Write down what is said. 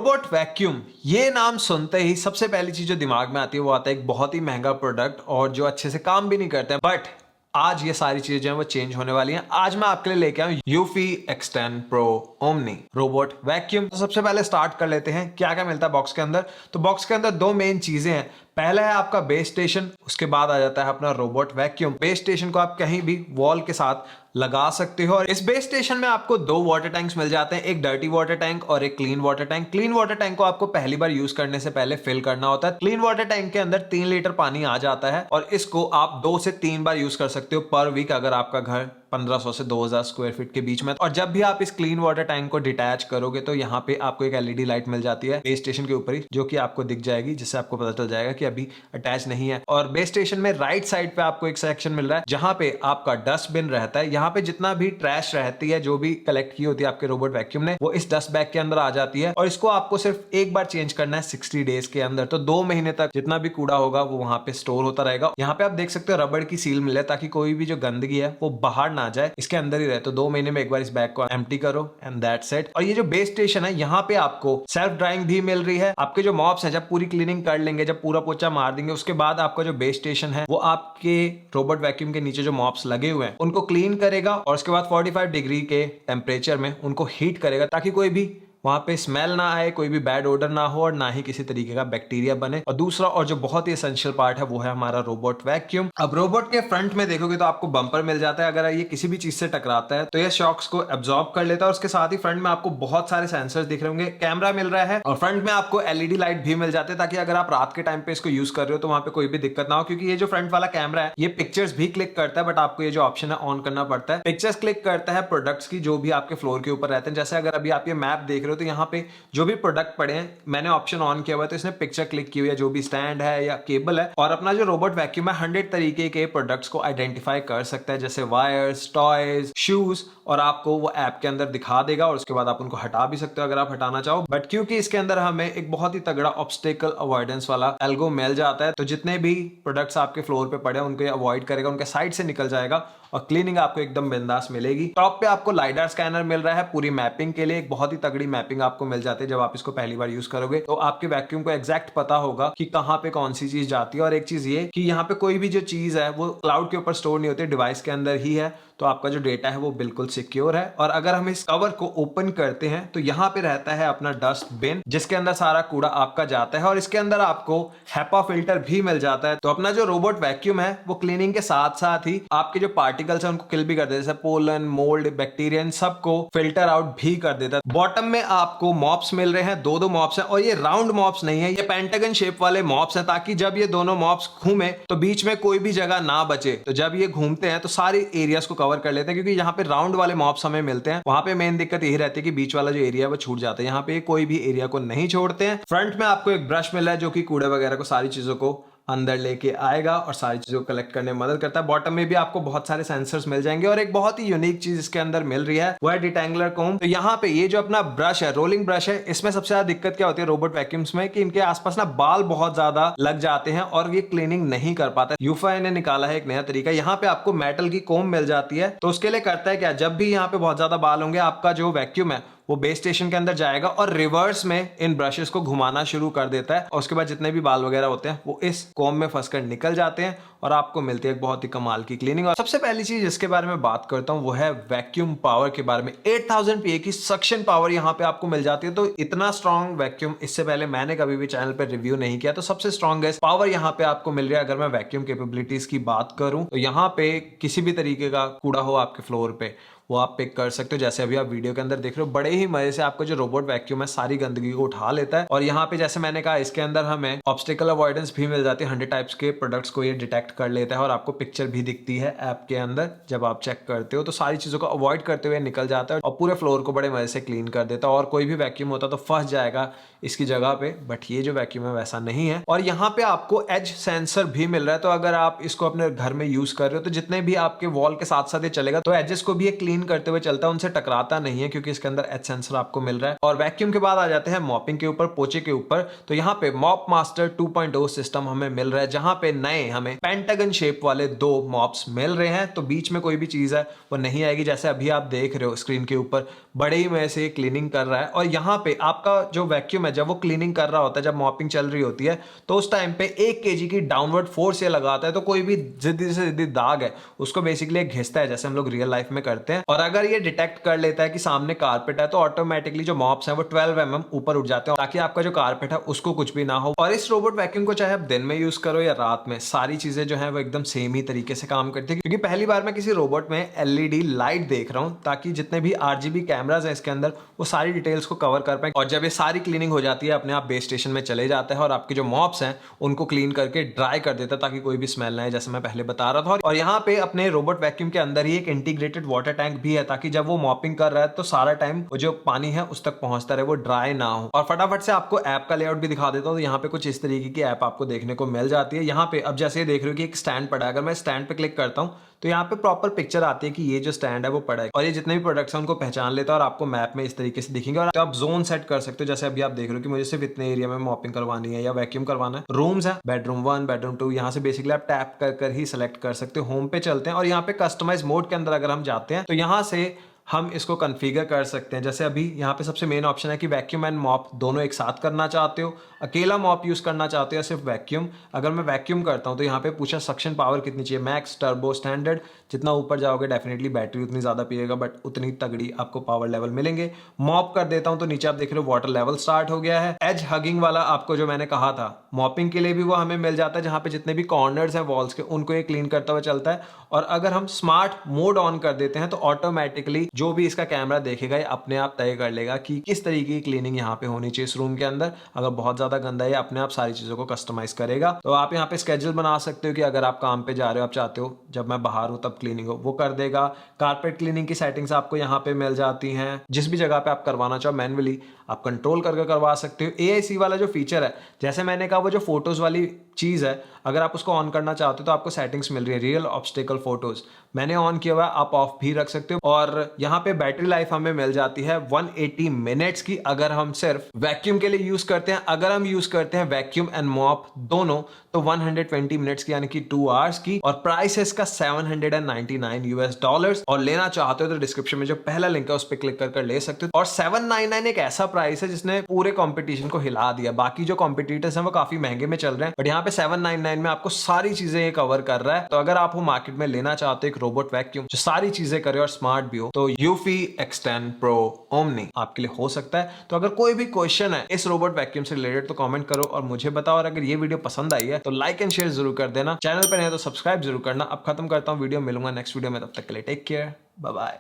Robot vacuum, ये नाम सुनते ही सबसे पहली चीज जो दिमाग में आती है वो आता है एक बहुत ही महंगा प्रोडक्ट और जो अच्छे से काम भी नहीं करते हैं। बट आज ये सारी चीजें जो है वो चेंज होने वाली हैं। आज मैं आपके लिए लेके आया हूं Eufy extend pro omni robot vacuum. तो सबसे पहले स्टार्ट कर लेते हैं क्या क्या मिलता है बॉक्स के अंदर। तो बॉक्स के अंदर दो मेन चीजें हैं। पहला है आपका बेस स्टेशन, उसके बाद आ जाता है अपना रोबोट वैक्यूम। बेस स्टेशन को आप कहीं भी वॉल के साथ लगा सकते हो और इस बेस स्टेशन में आपको दो वाटर टैंक्स मिल जाते हैं, एक डर्टी वाटर टैंक और एक clean water tank. Clean water tank को आपको पहली बार यूज करने से पहले फिल करना होता है। क्लीन वाटर टैंक के अंदर 3 लीटर पानी आ जाता है और इसको आप 2 से 3 बार यूज कर सकते हो पर वीक, अगर आपका घर 1500 से 2000 स्क्वायर फीट के बीच में। और जब भी आप इस क्लीन वाटर टैंक को डिटैच करोगे तो यहाँ पे आपको एक एलईडी लाइट मिल जाती है बेस स्टेशन के ऊपर ही, जो कि आपको दिख जाएगी, जिससे आपको पता चल जाएगा कि अभी अटैच नहीं है। और बेस स्टेशन में राइट साइड पे आपको एक सेक्शन मिल रहा है जहां पे आपका डस्टबिन रहता है। यहाँ पे जितना भी ट्रैश रहती है जो भी कलेक्ट की होती है आपके रोबोट वैक्यूम ने, वो इस डस्ट बैग के अंदर आ जाती है और इसको आपको सिर्फ एक बार चेंज करना है 60 डेज के अंदर। तो 2 महीने तक जितना भी कूड़ा होगा वो वहां पे स्टोर होता रहेगा। यहाँ पे आप देख सकते हो रबड़ की सील मिले ताकि कोई भी जो गंदगी है वो बाहर ना जाए, इसके अंदर ही रहे। तो 2 महीने में एक बार इस बैग को एम्प्टी करो एंड दैट्स इट। और ये जो बेस स्टेशन है यहाँ पे आपको सेल्फ ड्राइंग भी मिल रही है। आपके जो मॉप्स हैं जब पूरी क्लीनिंग कर लेंगे, जब पूरा पोछा मार देंगे, उसके बाद आपका जो बेस स्टेशन है वो आपके रोबोट वैक्यूम के नीचे जो मॉप्स लगे हुए हैं उनको क्लीन करेगा और उसके बाद 45 डिग्री के टेम्परेचर में उनको हीट करेगा ताकि कोई भी वहां पे स्मेल ना आए, कोई भी बैड ओडर ना हो और ना ही किसी तरीके का बैक्टीरिया बने। और दूसरा और जो बहुत ही एसेंशियल पार्ट है वो है हमारा रोबोट वैक्यूम। अब रोबोट के फ्रंट में देखोगे तो आपको बम्पर मिल जाता है। अगर ये किसी भी चीज से टकराता है तो ये शॉक्स को एब्जॉर्ब कर लेता है। और उसके साथ ही फ्रंट में आपको बहुत सारे सेंसर्स दिख रहे होंगे, कैमरा मिल रहा है और फ्रंट में आपको एलईडी लाइट भी मिल जाते हैं ताकि अगर आप रात के टाइम पे इसको यूज कर रहे हो तो वहां पे कोई भी दिक्कत ना हो। क्योंकि ये जो फ्रंट वाला कैमरा है ये पिक्चर्स भी क्लिक करता है, बट आपको ये जो ऑप्शन है ऑन करना पड़ता है। पिक्चर्स क्लिक करता है प्रोडक्ट्स की जो भी आपके फ्लोर के ऊपर रहते हैं। जैसे अगर अभी आप ये मैप देख रहे हो तो यहाँ पे जो भी प्रोडक्ट पड़े हैं, मैंने ऑप्शन ऑन किया हुआ है तो इसने पिक्चर क्लिक की हुई है, जो भी स्टैंड है या केबल है। और अपना जो रोबोट वैक्यूम है 100 तरीके के प्रोडक्ट्स को आइडेंटिफाई कर सकता है, जैसे वायर्स, टॉयज, शूज, और आपको वो ऐप के अंदर दिखा देगा और उसके बाद आप उनको हटा भी सकते हो अगर आप हटाना चाहो। बट क्योंकि इसके अंदर हमें एक बहुत ही तगड़ा ऑब्स्टेकल अवॉइडेंस वाला एल्गो मिल जाता है, तो जितने भी प्रोडक्ट्स आपके फ्लोर पे पड़े हैं उनको अवॉइड करेगा, उनके साइड से निकल जाएगा और क्लीनिंग आपको एकदम बिंदास मिलेगी। टॉप पे आपको लाइडर स्कैनर मिल रहा है पूरी मैपिंग के लिए। एक बहुत ही तगड़ी मैपिंग आपको मिल जाती है जब आप इसको पहली बार यूज करोगे, तो आपके वैक्यूम को एग्जैक्ट पता होगा कि कहां पे कौन सी चीज जाती है। और एक चीज ये कि यहाँ पे कोई भी जो चीज है वो क्लाउड के ऊपर स्टोर नहीं होती, डिवाइस के अंदर ही है, तो आपका जो डेटा है वो बिल्कुल सिक्योर है। और अगर हम इस कवर को ओपन करते हैं तो यहाँ पे रहता है अपना डस्टबिन जिसके अंदर सारा कूड़ा आपका जाता है और इसके अंदर आपको हैपा फिल्टर भी मिल जाता है। तो अपना जो रोबोट वैक्यूम है वो क्लीनिंग के साथ साथ ही आपके जो पार्टिकल्स है उनको किल भी कर देता है, जैसे पोलन, मोल्ड, बैक्टीरिया, इन सबको फिल्टर आउट भी कर देता है। बॉटम में आपको मॉप्स मिल रहे हैं, दो मॉप्स हैं और ये राउंड मॉप्स नहीं है, ये पेंटागन शेप वाले मॉप्स हैं ताकि जब ये दोनों मॉप्स घूमे तो बीच में कोई भी जगह ना बचे। तो जब ये घूमते हैं तो सारी एरियाज को कवर कर लेते हैं। क्योंकि यहाँ पे राउंड वाले मॉप्स हमें मिलते हैं, वहां पे मेन दिक्कत यही रहती है कि बीच वाला जो एरिया है वो छूट जाता है। यहाँ पे कोई भी एरिया को नहीं छोड़ते हैं। फ्रंट में आपको एक ब्रश मिला है जो कि कूड़े वगैरह को, सारी चीजों को अंदर लेके आएगा और सारी चीजों को कलेक्ट करने में मदद करता है। बॉटम में भी आपको बहुत सारे सेंसर्स मिल जाएंगे और एक बहुत ही यूनिक चीज इसके अंदर मिल रही है वो है डिटेंगलर कोम। तो यहाँ पे ये जो अपना ब्रश है, रोलिंग ब्रश है, इसमें सबसे ज्यादा दिक्कत क्या होती है रोबोट वैक्यूम्स में कि इनके आसपास ना बाल बहुत ज्यादा लग जाते हैं और ये क्लीनिंग नहीं कर पाता। यूफाई ने निकाला है एक नया तरीका, यहाँ पे आपको मेटल की कोम मिल जाती है। तो उसके लिए करता है क्या, जब भी यहाँ पे बहुत ज्यादा बाल होंगे आपका जो वैक्यूम है वो बेस स्टेशन के अंदर जाएगा और रिवर्स में इन ब्रशेस को घुमाना शुरू कर देता है और उसके बाद जितने भी बाल वगैरह होते हैं वो इस कोम में फंसकर निकल जाते हैं और आपको मिलती है एक बहुत ही कमाल की क्लीनिंग। और सबसे पहली चीज जिसके बारे में बात करता हूं वो है वैक्यूम पावर के बारे में। 8000 PA की सक्शन पावर यहाँ पे आपको मिल जाती है। तो इतना स्ट्रॉन्ग वैक्यूम इससे पहले मैंने कभी भी चैनल पर रिव्यू नहीं किया, तो सबसे स्ट्रॉन्गेस्ट पावर यहाँ पे आपको मिल रही है। अगर मैं वैक्यूम कैपेबिलिटीज की बात करूं तो यहाँ पे किसी भी तरीके का कूड़ा हो आपके फ्लोर पे वो आप पिक कर सकते हो। जैसे अभी आप वीडियो के अंदर देख रहे हो, बड़े ही मजे से आपका जो रोबोट वैक्यूम है सारी गंदगी को उठा लेता है। और यहाँ पे जैसे मैंने कहा इसके अंदर हमें ऑब्स्टेकल अवॉइडेंस भी मिल जाती है। 100 टाइप्स के प्रोडक्ट्स को ये डिटेक्ट कर लेता है और आपको पिक्चर भी दिखती है ऐप के अंदर। जब आप चेक करते हो तो सारी चीजों को अवॉइड करते हुए निकल जाता है और पूरे फ्लोर को बड़े मजे से क्लीन कर देता है। और कोई भी वैक्यूम होता तो फंस जाएगा इसकी जगह पे, बट ये जो वैक्यूम है वैसा नहीं है। और यहाँ पे आपको एज सेंसर भी मिल रहा है, तो अगर आप इसको अपने घर में यूज कर रहे हो तो जितने भी आपके वॉल के साथ साथ ये चलेगा तो एजेस को भी ये क्लीन क्लीन करते हुए चलता है उनसे टकराता नहीं है, क्योंकि इसके अंदर एच सेंसर आपको मिल रहा है। और वैक्यूम के बाद आ जाते हैं मॉपिंग के ऊपर, पोचे के ऊपर। तो यहाँ पे मॉप मास्टर 2.0 सिस्टम हमें मिल रहा है, जहां पे नए हमें पेंटागन शेप वाले 2 मॉप्स मिल रहे हैं। तो बीच में कोई भी चीज है वो नहीं आएगी, जैसे अभी आप देख रहे हो स्क्रीन के ऊपर बड़े ही में से क्लीनिंग कर रहा है। और यहाँ पे आपका जो वैक्यूम है जब वो क्लीनिंग कर रहा होता है, जब मॉपिंग चल रही होती है, तो उस टाइम पे 1 kg की डाउनवर्ड फोर्स ये लगाता है। तो कोई भी जिद्दी से जिद्दी दाग है उसको बेसिकली घिसता है, जैसे हम लोग रियल लाइफ में करते हैं। और अगर ये डिटेक्ट कर लेता है कि सामने कारपेट है, तो ऑटोमेटिकली जो मॉप्स हैं वो 12 mm ऊपर उठ जाते हैं, ताकि आपका जो कारपेट है उसको कुछ भी ना हो। और इस रोबोट वैक्यूम को चाहे आप दिन में यूज करो या रात में, सारी चीजें जो है वो एकदम सेम ही तरीके से काम करती है। क्योंकि पहली बार मैं किसी रोबोट में LED लाइट देख रहा हूं, ताकि जितने भी RGB कैमराज हैं इसके अंदर वो सारी डिटेल्स को कवर कर पाए। और जब ये सारी क्लीनिंग हो जाती है, अपने आप बेस स्टेशन में चले जाता है और आपके जो मॉप्स हैं उनको क्लीन करके ड्राई कर देता है, ताकि कोई भी स्मेल ना आए, जैसे मैं पहले बता रहा था। और यहाँ पे अपने रोबोट वैक्यूम के अंदर ही एक इंटीग्रेटेड वाटर टैंक भी है, ताकि जब वो मॉपिंग कर रहा है तो सारा टाइम वो जो पानी है उस तक पहुंचता रहे, वो ड्राई ना हो। और फटाफट से आपको ऐप का लेआउट भी दिखा देता हूँ। तो यहाँ पे कुछ इस तरीके की ऐप आपको देखने को मिल जाती है। यहाँ पे अब जैसे देख रहे हो कि एक स्टैंड पड़ा है, अगर मैं स्टैंड पे क्लिक करता हूँ तो यहाँ पे प्रॉपर पिक्चर आती है कि ये जो स्टैंड है वो पड़ा है, और ये जितने भी प्रोडक्ट्स हैं उनको पहचान लेता है और आपको मैप में इस तरीके से दिखेंगे। और तो आप जोन सेट कर सकते हो, जैसे अभी आप देख रहे हो कि मुझे सिर्फ इतने एरिया में मॉपिंग करवानी है या वैक्यूम करवाना है। रूम्स है, बेडरूम 1, बेडरूम 2, यहाँ से बेसिकली आप टैप कर ही सिलेक्ट कर सकते हो। होम पे चलते हैं और यहाँ पे कस्टमाइज मोड के अंदर अगर हम जाते हैं तो यहाँ से हम इसको कॉन्फ़िगर कर सकते हैं। जैसे अभी यहाँ पे सबसे मेन ऑप्शन है कि वैक्यूम एंड मॉप दोनों एक साथ करना चाहते हो, अकेला मॉप यूज करना चाहते हो या सिर्फ वैक्यूम। अगर मैं वैक्यूम करता हूँ तो यहाँ पे पूछा सक्शन पावर कितनी चाहिए, मैक्स, टर्बो, स्टैंडर्ड। जितना ऊपर जाओगे डेफिनेटली बैटरी उतनी ज्यादा पिएगा, बट उतनी तगड़ी आपको पावर लेवल मिलेंगे। मॉप कर देता हूँ तो नीचे आप देख रहे हो वाटर लेवल स्टार्ट हो गया है। एज हगिंग वाला आपको जो मैंने कहा था, मॉपिंग के लिए भी वो हमें मिल जाता है, जहाँ पे जितने भी कॉर्नर्स हैं वॉल्स के उनको ये क्लीन करता हुआ चलता है। और अगर हम स्मार्ट मोड ऑन कर देते हैं तो ऑटोमेटिकली जो भी इसका कैमरा देखेगा ये अपने आप तय कर लेगा कि किस तरीके की क्लीनिंग यहाँ पे होनी चाहिए इस रूम के अंदर। अगर बहुत ज्यादा गंदा है, अपने आप सारी चीजों को कस्टमाइज करेगा। तो आप यहाँ पे स्केड्यूल बना सकते हो कि अगर आप काम पे जा रहे हो, आप चाहते हो जब मैं बाहर हूं तब क्लीनिंग हो, वो कर देगा। कारपेट क्लीनिंग की सेटिंग्स आपको यहाँ पे मिल जाती हैं। जिस भी जगह पे आप करवाना चाहो मैनुअली आप कंट्रोल करके करवा सकते हो। AIC वाला जो फीचर है, जैसे मैंने कहा, वो जो फोटोज वाली चीज है, अगर आप उसको ऑन करना चाहते हो तो आपको सेटिंग्स मिल रही है, रियल ऑब्स्टेकल फोटोज मैंने ऑन किया हुआ है, आप ऑफ भी रख सकते हो। और यहाँ पे बैटरी लाइफ हमें मिल जाती है 180 मिनट्स की, अगर हम सिर्फ वैक्यूम के लिए यूज करते हैं। अगर हम यूज करते हैं वैक्यूम एंड मॉप दोनों तो 120 मिनट्स की, यानी कि 2 आवर्स की। और प्राइस है इसका $799। और लेना चाहते हो तो डिस्क्रिप्शन में जो पहला लिंक है उस पर क्लिक कर ले सकते हो। और 799 एक ऐसा प्राइस है जिसने पूरे कंपटीशन को हिला दिया। बाकी जो कॉम्पिटिटर्स हैं वो काफी महंगे में चल रहे हैं, बट यहाँ पे 799 में आपको सारी चीजें ये कवर कर रहा है। तो अगर आप वो मार्केट में लेना चाहते हो एक रोबोट वैक्यूम जो सारी चीजें करे और स्मार्ट भी हो, तो यूफी X10 Pro Omni आपके लिए हो सकता है। तो अगर कोई भी क्वेश्चन है इस रोबोट वैक्यूम से रिलेटेड तो कमेंट करो और मुझे बताओ। और अगर ये वीडियो पसंद आई है तो लाइक एंड शेयर जरूर कर देना। चैनल पर नहीं तो सब्सक्राइब जरूर करना। अब खत्म करता हूँ वीडियो, मिलूंगा नेक्स्ट वीडियो में, तब तक के लिए टेक केयर, बाय बाय।